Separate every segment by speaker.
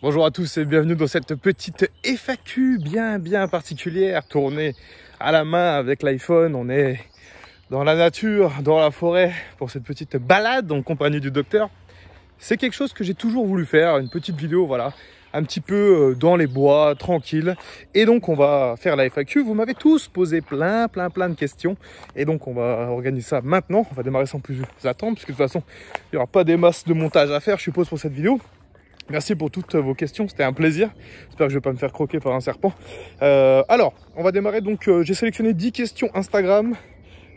Speaker 1: Bonjour à tous et bienvenue dans cette petite FAQ bien particulière, tournée à la main avec l'iPhone. On est dans la nature, dans la forêt, pour cette petite balade en compagnie du docteur. C'est quelque chose que j'ai toujours voulu faire, une petite vidéo, voilà, un petit peu dans les bois, tranquille. Et donc on va faire la FAQ. Vous m'avez tous posé plein de questions. Et donc on va organiser ça maintenant. On va démarrer sans plus attendre, puisque de toute façon, il n'y aura pas des masses de montage à faire, je suppose, pour cette vidéo. Merci pour toutes vos questions, c'était un plaisir. J'espère que je ne vais pas me faire croquer par un serpent. Alors, on va démarrer. Donc, j'ai sélectionné 10 questions Instagram,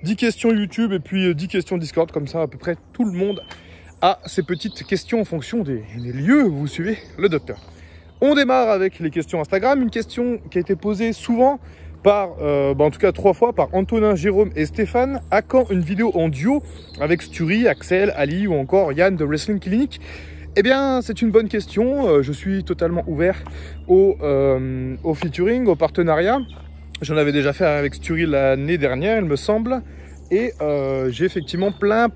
Speaker 1: 10 questions YouTube et puis 10 questions Discord. Comme ça, à peu près tout le monde a ces petites questions en fonction des lieux où vous suivez le docteur. On démarre avec les questions Instagram. Une question qui a été posée souvent par, en tout cas 3 fois, par Antonin, Jérôme et Stéphane. À quand une vidéo en duo avec Sturi, Axel, Ali ou encore Yann de Wrestling Clinic? Eh bien, c'est une bonne question. Je suis totalement ouvert au featuring, au partenariat. J'en avais déjà fait avec Sturi l'année dernière, il me semble. Et j'ai effectivement plein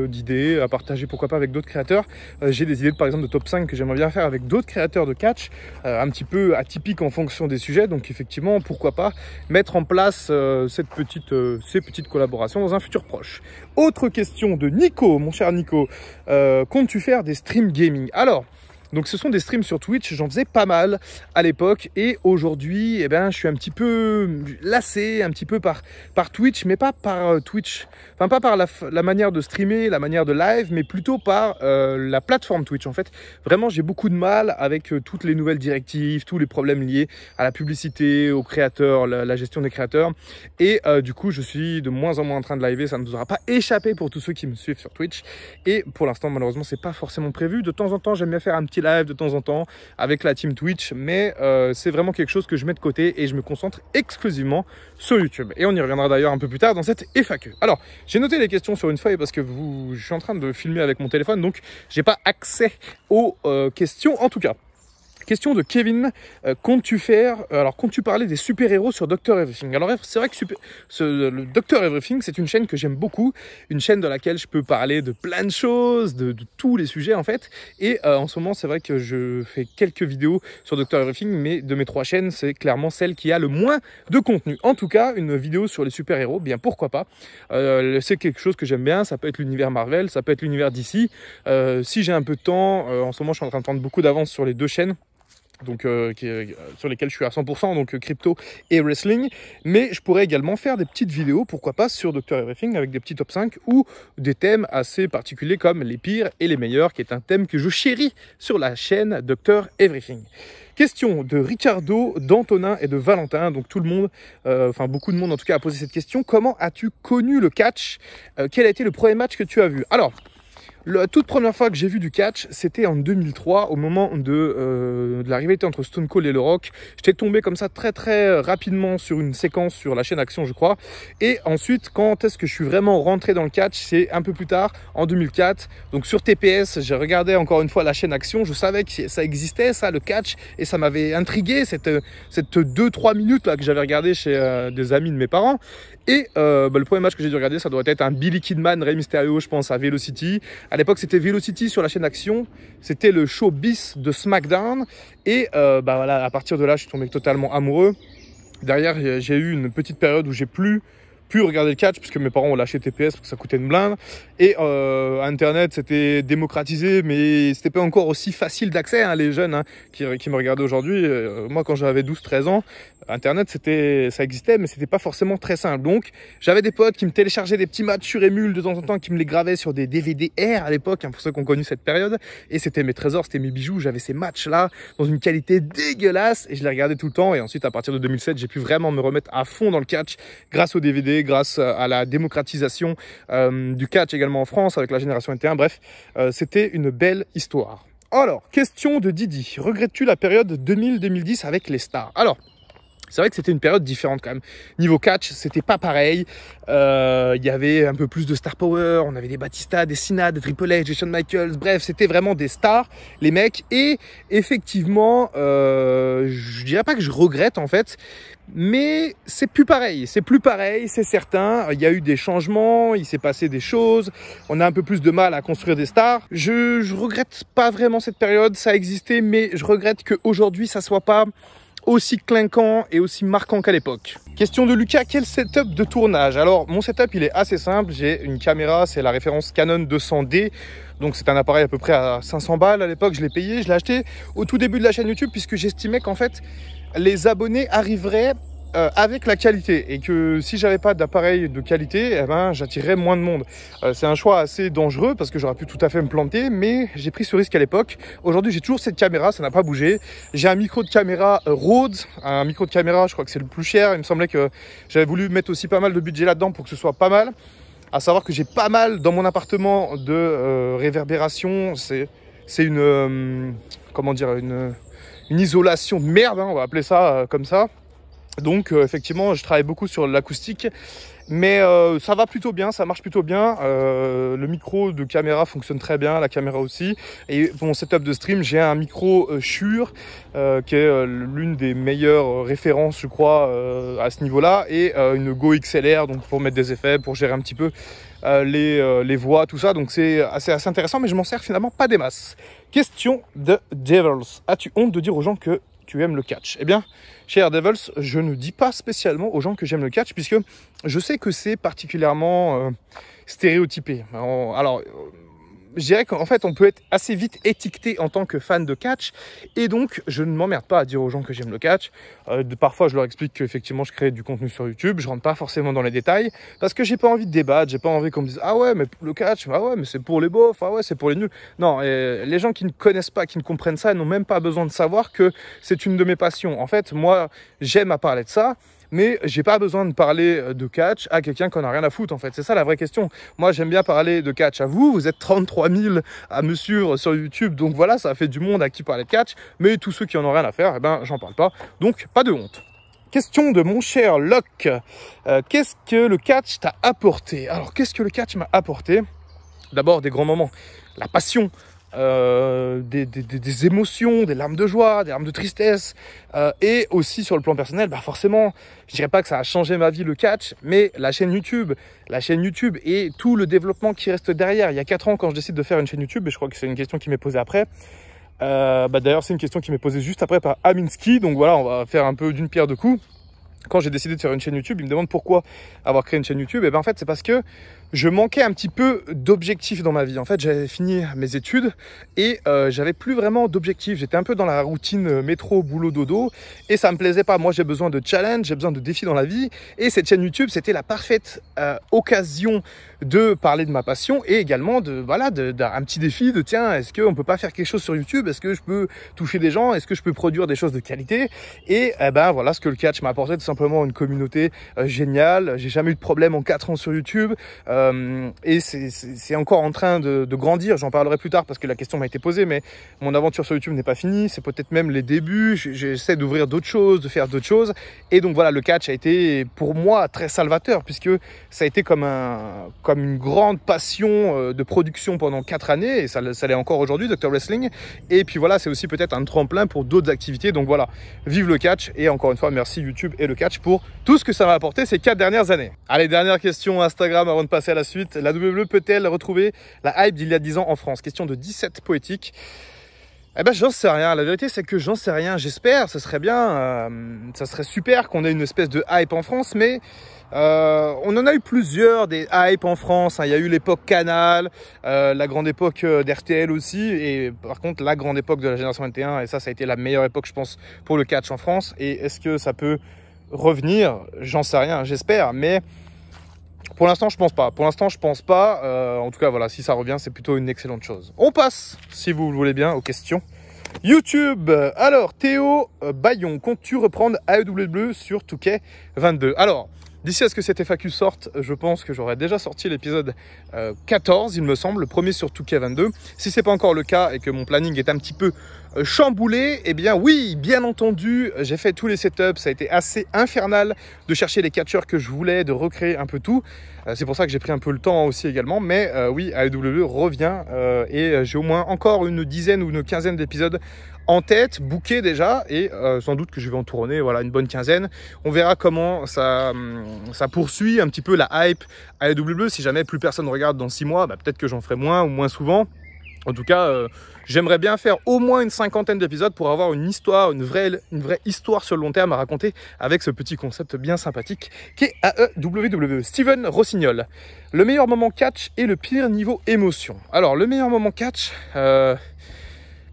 Speaker 1: d'idées à partager, pourquoi pas avec d'autres créateurs. J'ai des idées par exemple de top 5 que j'aimerais bien faire avec d'autres créateurs de catch, un petit peu atypiques en fonction des sujets. Donc effectivement, pourquoi pas mettre en place ces petites collaborations dans un futur proche. Autre question de Nico, mon cher Nico. Comptes-tu faire des streams gaming? Alors, donc ce sont des streams sur Twitch, j'en faisais pas mal à l'époque et aujourd'hui, eh ben, je suis un petit peu lassé, un petit peu par Twitch, mais pas par Twitch, enfin pas par la manière de streamer, la manière de live, mais plutôt par la plateforme Twitch en fait. Vraiment, j'ai beaucoup de mal avec toutes les nouvelles directives, tous les problèmes liés à la publicité, aux créateurs, la gestion des créateurs et du coup, je suis de moins en moins en train de liver, ça ne vous aura pas échappé pour tous ceux qui me suivent sur Twitch et pour l'instant, malheureusement, c'est pas forcément prévu. De temps en temps, j'aime bien faire un petit live de temps en temps avec la team Twitch, mais c'est vraiment quelque chose que je mets de côté et je me concentre exclusivement sur YouTube. Et on y reviendra d'ailleurs un peu plus tard dans cette FAQ. Alors, j'ai noté les questions sur une feuille parce que je suis en train de filmer avec mon téléphone, donc j'ai pas accès aux questions en tout cas. Question de Kevin, comptes-tu parler des super-héros sur Dr Everything? Alors c'est vrai que le Dr Everything, c'est une chaîne que j'aime beaucoup, une chaîne dans laquelle je peux parler de plein de choses, de tous les sujets en fait. Et en ce moment, c'est vrai que je fais quelques vidéos sur Dr Everything, mais de mes 3 chaînes, c'est clairement celle qui a le moins de contenu. En tout cas, une vidéo sur les super-héros, bien pourquoi pas. C'est quelque chose que j'aime bien, ça peut être l'univers Marvel, ça peut être l'univers DC. Si j'ai un peu de temps, en ce moment, je suis en train de prendre beaucoup d'avance sur les 2 chaînes. Donc sur lesquels je suis à 100%, donc crypto et wrestling, mais je pourrais également faire des petites vidéos, pourquoi pas, sur Dr Everything avec des petits top 5 ou des thèmes assez particuliers comme les pires et les meilleurs, qui est un thème que je chéris sur la chaîne Dr Everything. Question de Ricardo, d'Antonin et de Valentin, donc tout le monde, beaucoup de monde en tout cas a posé cette question. Comment as-tu connu le catch? Quel a été le premier match que tu as vu? Alors, la toute première fois que j'ai vu du catch, c'était en 2003, au moment de la rivalité entre Stone Cold et Le Rock. J'étais tombé comme ça très rapidement sur une séquence sur la chaîne Action, je crois. Et ensuite, quand est-ce que je suis vraiment rentré dans le catch? C'est un peu plus tard, en 2004. Donc sur TPS, j'ai regardé encore une fois la chaîne Action. Je savais que ça existait, ça, le catch. Et ça m'avait intrigué, cette 2-3 minutes là que j'avais regardé chez des amis de mes parents. Et le premier match que j'ai dû regarder, ça doit être un Billy Kidman, Rey Mysterio, je pense, à Velocity. À l'époque, c'était Velocity sur la chaîne Action. C'était le show bis de SmackDown. Et voilà, à partir de là, je suis tombé totalement amoureux. Derrière, j'ai eu une petite période où j'ai plus pu regarder le catch puisque mes parents ont lâché TPS parce que ça coûtait une blinde. Et Internet, c'était démocratisé, mais c'était pas encore aussi facile d'accès, hein, les jeunes qui me regardaient aujourd'hui. Moi, quand j'avais 12-13 ans, Internet, ça existait, mais c'était pas forcément très simple. Donc, j'avais des potes qui me téléchargeaient des petits matchs sur Emule de temps en temps, qui me les gravaient sur des DVD R à l'époque, hein, pour ceux qui ont connu cette période. Et c'était mes trésors, c'était mes bijoux. J'avais ces matchs-là dans une qualité dégueulasse et je les regardais tout le temps. Et ensuite, à partir de 2007, j'ai pu vraiment me remettre à fond dans le catch grâce aux DVD, grâce à la démocratisation du catch également en France avec la génération NT1. Bref, c'était une belle histoire. Alors, question de Didi. Regrettes-tu la période 2000-2010 avec les stars? Alors, C'est vrai que c'était une période différente quand même. Niveau catch, c'était pas pareil. Il y avait un peu plus de star power. On avait des Batista, des Cena, des Triple H, des Shawn Michaels. Bref, c'était vraiment des stars, les mecs. Et effectivement, je dirais pas que je regrette en fait, mais c'est plus pareil. C'est plus pareil, c'est certain. Il y a eu des changements, il s'est passé des choses. On a un peu plus de mal à construire des stars. Je regrette pas vraiment cette période. Ça a existé, mais je regrette qu'aujourd'hui, ça soit pas aussi clinquant et aussi marquant qu'à l'époque. Question de Lucas, quel setup de tournage? Alors, mon setup, il est assez simple. J'ai une caméra, c'est la référence Canon 200D. Donc, c'est un appareil à peu près à 500 balles à l'époque. Je l'ai payé, je l'ai acheté au tout début de la chaîne YouTube puisque j'estimais qu'en fait, les abonnés arriveraient avec la qualité et que si j'avais pas d'appareil de qualité, eh ben, j'attirerais moins de monde. C'est un choix assez dangereux parce que j'aurais pu tout à fait me planter, mais j'ai pris ce risque à l'époque. Aujourd'hui, j'ai toujours cette caméra, ça n'a pas bougé. J'ai un micro de caméra Rode, un micro de caméra, je crois que c'est le plus cher. Il me semblait que j'avais voulu mettre aussi pas mal de budget là-dedans pour que ce soit pas mal. À savoir que j'ai pas mal dans mon appartement de réverbération. C'est une comment dire, une isolation de merde, hein, on va appeler ça comme ça. Donc effectivement, je travaille beaucoup sur l'acoustique, mais ça va plutôt bien, ça marche plutôt bien. Le micro de caméra fonctionne très bien, la caméra aussi. Et pour mon setup de stream, j'ai un micro Shure, qui est l'une des meilleures références, je crois, à ce niveau-là, et une Go XLR, donc pour mettre des effets, pour gérer un petit peu les voix, tout ça. Donc c'est assez intéressant, mais je m'en sers finalement pas des masses. Question de Devils. As-tu honte de dire aux gens que tu aimes le catch? Eh bien, chez Devils, je ne dis pas spécialement aux gens que j'aime le catch, puisque je sais que c'est particulièrement stéréotypé. Alors, je dirais qu'en fait, on peut être assez vite étiqueté en tant que fan de catch, et donc je ne m'emmerde pas à dire aux gens que j'aime le catch. Parfois, je leur explique qu'effectivement, je crée du contenu sur YouTube, je rentre pas forcément dans les détails, parce que j'ai pas envie de débattre, j'ai pas envie qu'on me dise « Ah ouais, mais le catch, ah ouais, mais c'est pour les beaufs, ah ouais, c'est pour les nuls. » Non, les gens qui ne connaissent pas, qui ne comprennent ça, n'ont même pas besoin de savoir que c'est une de mes passions. En fait, moi, j'aime à parler de ça, mais j'ai pas besoin de parler de catch à quelqu'un qui en a rien à foutre, en fait. C'est ça la vraie question. Moi, j'aime bien parler de catch à vous. Vous êtes 33 000 à me suivre sur YouTube. Donc voilà, ça fait du monde à qui parler de catch. Mais tous ceux qui en ont rien à faire, eh ben, j'en parle pas. Donc, pas de honte. Question de mon cher Locke. Qu'est-ce que le catch t'a apporté? Alors, qu'est-ce que le catch m'a apporté? D'abord, des grands moments. La passion. Des émotions, des larmes de joie, des larmes de tristesse, et aussi sur le plan personnel, bah forcément, je dirais pas que ça a changé ma vie le catch, mais la chaîne YouTube et tout le développement qui reste derrière. Il y a 4 ans, quand je décide de faire une chaîne YouTube, et je crois que c'est une question qui m'est posée après, d'ailleurs c'est une question qui m'est posée juste après par Aminski, donc voilà, on va faire un peu d'une pierre deux coups. Quand j'ai décidé de faire une chaîne YouTube, il me demande pourquoi avoir créé une chaîne YouTube. Et ben en fait, c'est parce que je manquais un petit peu d'objectifs dans ma vie. En fait, j'avais fini mes études et j'avais plus vraiment d'objectifs. J'étais un peu dans la routine métro, boulot, dodo, et ça me plaisait pas. Moi, j'ai besoin de challenge, j'ai besoin de défis dans la vie. Et cette chaîne YouTube, c'était la parfaite occasion de parler de ma passion et également d'un petit défi de tiens, est-ce qu'on peut pas faire quelque chose sur YouTube? Est-ce que je peux toucher des gens? Est-ce que je peux produire des choses de qualité? Et ben voilà ce que le catch m'a apporté, tout simplement une communauté géniale. J'ai jamais eu de problème en 4 ans sur YouTube, et c'est encore en train de grandir. J'en parlerai plus tard parce que la question m'a été posée, mais mon aventure sur YouTube n'est pas finie. C'est peut-être même les débuts. J'essaie d'ouvrir d'autres choses, de faire d'autres choses. Et donc voilà, le catch a été pour moi très salvateur puisque ça a été comme une grande passion de production pendant 4 années, et ça l'est encore aujourd'hui, Dr Wrestling. Et puis voilà, c'est aussi peut-être un tremplin pour d'autres activités. Donc voilà, vive le catch, et encore une fois, merci YouTube et le catch pour tout ce que ça m'a apporté ces 4 dernières années. Allez, dernière question Instagram avant de passer à la suite. La WWE peut-elle retrouver la hype d'il y a 10 ans en France? Question de 17 poétique. Eh ben, j'en sais rien. La vérité, c'est que j'en sais rien. J'espère, ça serait bien, ça serait super qu'on ait une espèce de hype en France, mais on en a eu plusieurs des hypes en France, hein. Il y a eu l'époque Canal, la grande époque d'RTL aussi, et par contre la grande époque de la génération 21, et ça a été la meilleure époque, je pense, pour le catch en France. Et est-ce que ça peut revenir? J'en sais rien, j'espère, mais pour l'instant je pense pas. En tout cas voilà, si ça revient, c'est plutôt une excellente chose. On passe, si vous le voulez bien, aux questions YouTube. Alors Théo Bayon, comptes-tu reprendre AEW sur 2K22? Alors D'ici à ce que cette FAQ sorte, je pense que j'aurai déjà sorti l'épisode 14, il me semble, le premier sur 2K22. Si ce n'est pas encore le cas et que mon planning est un petit peu chamboulé, eh bien oui, bien entendu, j'ai fait tous les setups, ça a été assez infernal de chercher les catcheurs que je voulais, de recréer un peu tout. C'est pour ça que j'ai pris un peu le temps aussi également, mais oui, AEW revient et j'ai au moins encore une dizaine ou une quinzaine d'épisodes en tête, bookés déjà, et sans doute que je vais en tourner voilà, une bonne quinzaine. On verra comment ça poursuit un petit peu la hype AEW. Si jamais plus personne regarde dans 6 mois, bah, peut-être que j'en ferai moins ou moins souvent. En tout cas, j'aimerais bien faire au moins une cinquantaine d'épisodes pour avoir une histoire, une vraie histoire sur le long terme à raconter avec ce petit concept bien sympathique qui est AEW. Steven Rossignol. Le meilleur moment catch et le pire niveau émotion. Alors, le meilleur moment catch,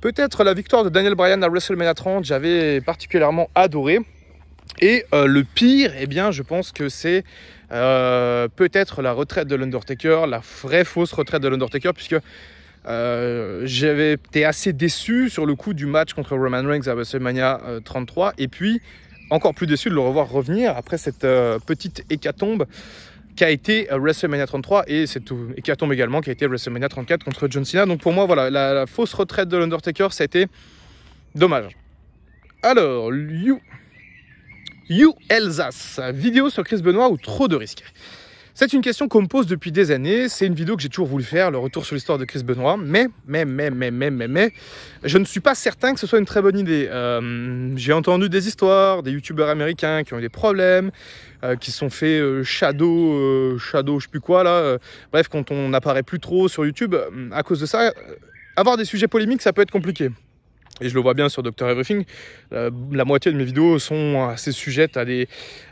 Speaker 1: peut-être la victoire de Daniel Bryan à WrestleMania 30, j'avais particulièrement adoré. Et le pire, eh bien, je pense que c'est peut-être la retraite de l'Undertaker, la vraie fausse retraite de l'Undertaker, puisque j'avais été assez déçu sur le coup du match contre Roman Reigns à WrestleMania 33 et puis encore plus déçu de le revoir revenir après cette petite hécatombe qui a été WrestleMania 33 et cette hécatombe également qui a été WrestleMania 34 contre John Cena. Donc pour moi voilà, la fausse retraite de l'Undertaker, ça a été dommage. Alors, You Elsace, vidéo sur Chris Benoit ou trop de risques? C'est une question qu'on me pose depuis des années, c'est une vidéo que j'ai toujours voulu faire, le retour sur l'histoire de Chris Benoit, mais, je ne suis pas certain que ce soit une très bonne idée. J'ai entendu des histoires, des youtubeurs américains qui ont eu des problèmes, qui sont fait shadow, je sais plus quoi là, bref, quand on n'apparaît plus trop sur YouTube, à cause de ça, avoir des sujets polémiques, ça peut être compliqué. Et je le vois bien sur Dr Everything, la moitié de mes vidéos sont assez sujettes à des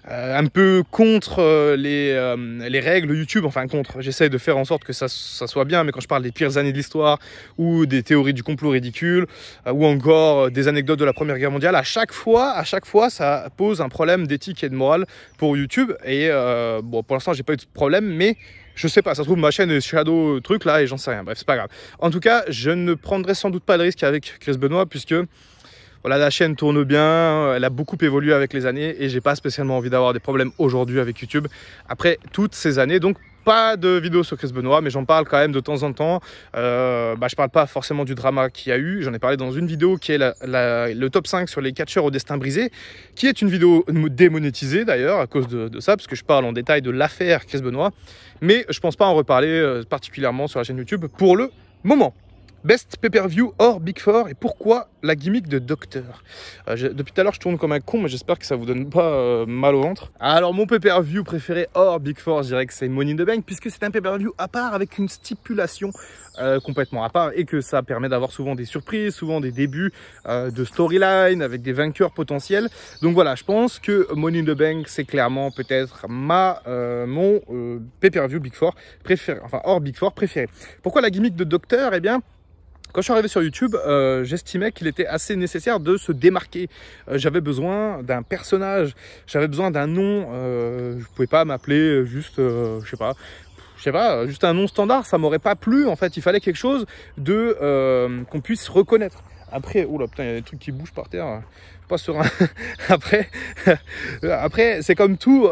Speaker 1: un peu contre les règles YouTube, enfin contre. J'essaie de faire en sorte que ça soit bien, mais quand je parle des pires années de l'histoire ou des théories du complot ridicules ou encore des anecdotes de la Première Guerre mondiale, à chaque fois, ça pose un problème d'éthique et de morale pour YouTube. Et bon, pour l'instant, j'ai pas eu de problème, mais je sais pas, ça se trouve ma chaîne est shadow truc là et j'en sais rien, bref c'est pas grave. En tout cas, je ne prendrai sans doute pas de risque avec Chris Benoit puisque voilà, la chaîne tourne bien, elle a beaucoup évolué avec les années et j'ai pas spécialement envie d'avoir des problèmes aujourd'hui avec YouTube après toutes ces années. Donc pas de vidéo sur Chris Benoit, mais j'en parle quand même de temps en temps. Je parle pas forcément du drama qu'il y a eu, j'en ai parlé dans une vidéo qui est le top 5 sur les catcheurs au destin brisé, qui est une vidéo démonétisée d'ailleurs à cause de ça, parce que je parle en détail de l'affaire Chris Benoit, mais je pense pas en reparler particulièrement sur la chaîne YouTube pour le moment. Best pay-per-view hors Big Four et pourquoi la gimmick de Docteur? Depuis tout à l'heure je tourne comme un con mais j'espère que ça vous donne pas mal au ventre. Alors mon pay-per-view préféré hors Big Four, je dirais que c'est Money in the Bank puisque c'est un pay-per-view à part avec une stipulation complètement à part et que ça permet d'avoir souvent des surprises, souvent des débuts de storyline avec des vainqueurs potentiels. Donc voilà, je pense que Money in the Bank c'est clairement peut-être mon pay-per-view Big Four préféré, enfin hors Big Four préféré. Pourquoi la gimmick de Docteur? Eh bien, quand je suis arrivé sur YouTube, j'estimais qu'il était assez nécessaire de se démarquer. J'avais besoin d'un personnage, j'avais besoin d'un nom. Je ne pouvais pas m'appeler juste, je sais pas, juste un nom standard, ça m'aurait pas plu. En fait, il fallait quelque chose de qu'on puisse reconnaître. Après, oula, putain, il y a des trucs qui bougent par terre. Pas serein. Après c'est comme tout,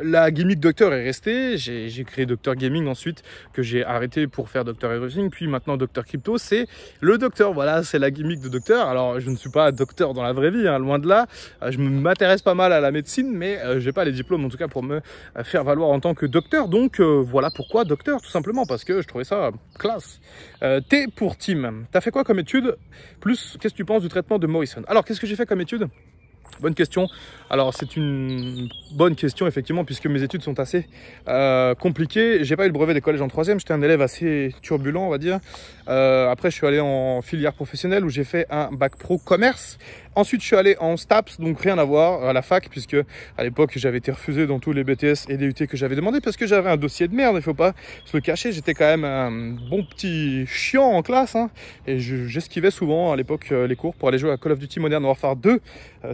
Speaker 1: la gimmick Docteur est restée. J'ai créé Docteur Gaming ensuite, que j'ai arrêté pour faire Dr Everything, puis maintenant Docteur Crypto, c'est le Docteur, voilà, c'est la gimmick de Docteur. Alors je ne suis pas docteur dans la vraie vie, hein, loin de là, je m'intéresse pas mal à la médecine, mais j'ai pas les diplômes en tout cas pour me faire valoir en tant que docteur, donc voilà pourquoi Docteur, tout simplement, parce que je trouvais ça classe. T pour Tim, t'as fait quoi comme étude? Plus, qu'est-ce que tu penses du traitement de Morrison? Alors, qu'est-ce que j'ai fait comme étude? Bonne question. Alors c'est une bonne question effectivement puisque mes études sont assez compliquées. J'ai pas eu le brevet des collèges en 3e, j'étais un élève assez turbulent on va dire. Après je suis allé en filière professionnelle où j'ai fait un bac pro commerce. Ensuite je suis allé en STAPS, donc rien à voir, à la fac, puisque à l'époque j'avais été refusé dans tous les BTS et DUT que j'avais demandé parce que j'avais un dossier de merde, il faut pas se le cacher. J'étais quand même un bon petit chiant en classe hein, et j'esquivais souvent à l'époque les cours pour aller jouer à Call of Duty Modern Warfare 2.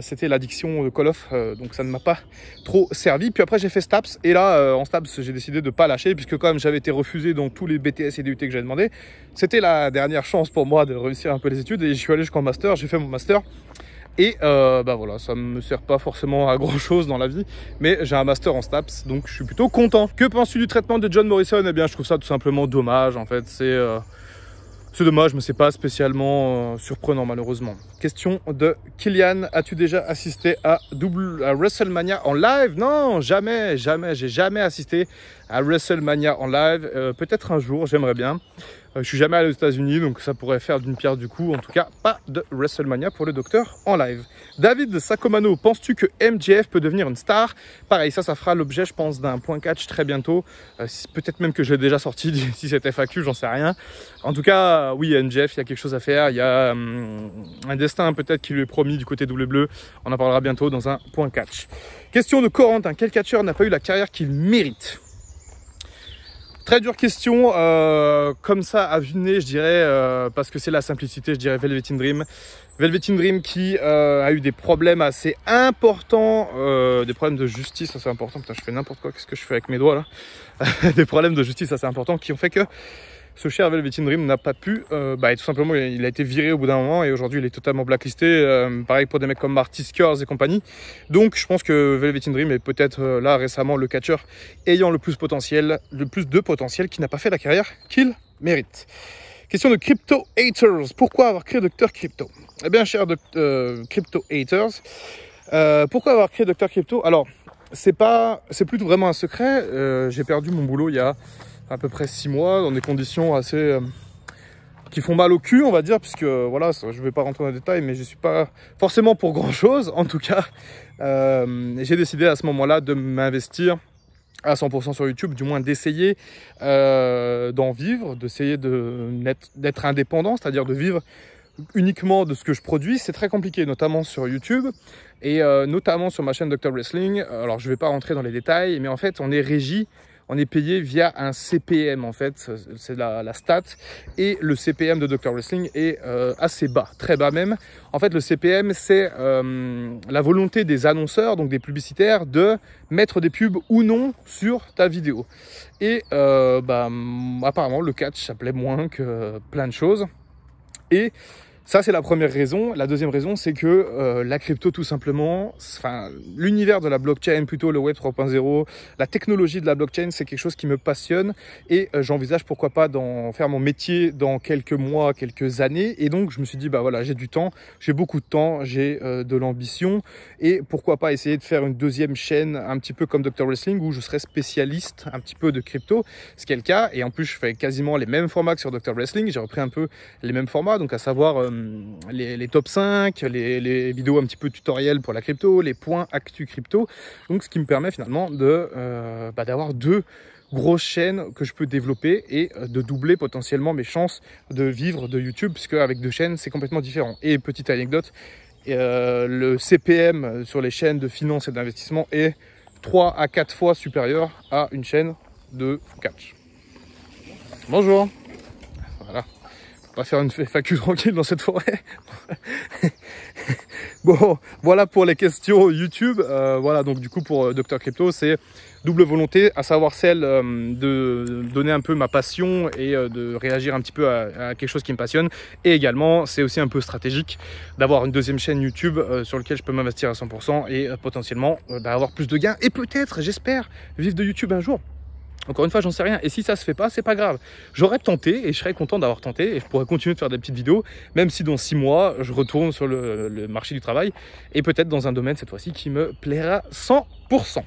Speaker 1: C'était l'addiction de Call of, donc ça ne m'a pas trop servi. Puis après j'ai fait STAPS et là en STAPS j'ai décidé de pas lâcher puisque quand même j'avais été refusé dans tous les BTS et DUT que j'avais demandé. C'était la dernière chance pour moi de réussir un peu les études et je suis allé jusqu'en master, j'ai fait mon master Et bah voilà, ça me sert pas forcément à grand chose dans la vie, mais j'ai un master en STAPS, donc je suis plutôt content. Que penses-tu du traitement de John Morrison? Eh bien, je trouve ça tout simplement dommage, en fait. C'est dommage, mais c'est pas spécialement surprenant, malheureusement. Question de Kylian. As-tu déjà assisté à WrestleMania en live? Non, jamais. J'ai jamais assisté à WrestleMania en live. Peut-être un jour, j'aimerais bien. Je suis jamais allé aux États-Unis, donc ça pourrait faire d'une pierre deux coups. En tout cas, pas de WrestleMania pour le docteur en live. David de Sacomano, penses-tu que MJF peut devenir une star? Pareil, ça fera l'objet, je pense, d'un point catch très bientôt. Peut-être même que je l'ai déjà sorti si c'est FAQ, j'en sais rien. En tout cas, oui, MJF, il y a quelque chose à faire. Il y a un destin peut-être qui lui est promis du côté double bleu. On en parlera bientôt dans un point catch. Question de Corentin, quel catcheur n'a pas eu la carrière qu'il mérite? Très dure question, comme ça à vue de nez je dirais, parce que c'est la simplicité, je dirais Velveteen Dream. Velveteen Dream qui a eu des problèmes assez importants, des problèmes de justice assez importants, putain je fais n'importe quoi, qu'est-ce que je fais avec mes doigts là? Des problèmes de justice assez importants qui ont fait que ce cher Velveteen Dream n'a pas pu, tout simplement il a été viré au bout d'un moment et aujourd'hui il est totalement blacklisté, pareil pour des mecs comme Marty Scurll et compagnie. Donc je pense que Velveteen Dream est peut-être là récemment le catcheur ayant le plus de potentiel qui n'a pas fait la carrière qu'il mérite. Question de Crypto Haters, pourquoi avoir créé Dr Crypto? Eh bien cher Crypto Haters, pourquoi avoir créé Dr Crypto? Alors c'est plus vraiment un secret, j'ai perdu mon boulot il y a à peu près 6 mois dans des conditions assez qui font mal au cul, on va dire, puisque voilà, je vais pas rentrer dans les détails, mais je suis pas forcément pour grand chose. En tout cas, j'ai décidé à ce moment-là de m'investir à 100% sur YouTube, du moins d'essayer d'en vivre, d'essayer d'être indépendant, c'est-à-dire de vivre uniquement de ce que je produis. C'est très compliqué, notamment sur YouTube et notamment sur ma chaîne Dr Wrestling. Alors je vais pas rentrer dans les détails, mais en fait on est payé via un CPM en fait, c'est la stat, et le CPM de Dr Wrestling est assez bas, très bas même. En fait le CPM c'est la volonté des annonceurs, donc des publicitaires, de mettre des pubs ou non sur ta vidéo. Et apparemment le catch ça plaît moins que plein de choses. Et ça, c'est la première raison. La deuxième raison, c'est que la crypto, tout simplement, enfin, l'univers de la blockchain, plutôt le web 3.0, la technologie de la blockchain, c'est quelque chose qui me passionne et j'envisage pourquoi pas d'en faire mon métier dans quelques mois, quelques années. Et donc, je me suis dit, bah voilà, j'ai du temps, j'ai beaucoup de temps, j'ai de l'ambition et pourquoi pas essayer de faire une deuxième chaîne un petit peu comme Dr Wrestling où je serais spécialiste un petit peu de crypto, ce qui est le cas. Et en plus, je fais quasiment les mêmes formats que sur Dr Wrestling. J'ai repris un peu les mêmes formats, donc à savoir les top 5, les vidéos un petit peu tutoriels pour la crypto, les points actu crypto. Donc ce qui me permet finalement d'avoir deux grosses chaînes que je peux développer et de doubler potentiellement mes chances de vivre de YouTube, puisque avec deux chaînes c'est complètement différent. Et petite anecdote, le CPM sur les chaînes de finance et d'investissement est 3 à 4 fois supérieur à une chaîne de catch. Bonjour. Voilà. On va faire une FAQ tranquille dans cette forêt. Bon, voilà pour les questions YouTube. Voilà, donc du coup pour Dr Crypto, c'est double volonté, à savoir celle de donner un peu ma passion et de réagir un petit peu à quelque chose qui me passionne. Et également, c'est aussi un peu stratégique d'avoir une deuxième chaîne YouTube sur laquelle je peux m'investir à 100% et potentiellement avoir plus de gains. Et peut-être, j'espère, vivre de YouTube un jour. Encore une fois, j'en sais rien. Et si ça se fait pas, c'est pas grave. J'aurais tenté et je serais content d'avoir tenté et je pourrais continuer de faire des petites vidéos, même si dans 6 mois, je retourne sur le marché du travail et peut-être dans un domaine cette fois-ci qui me plaira 100%.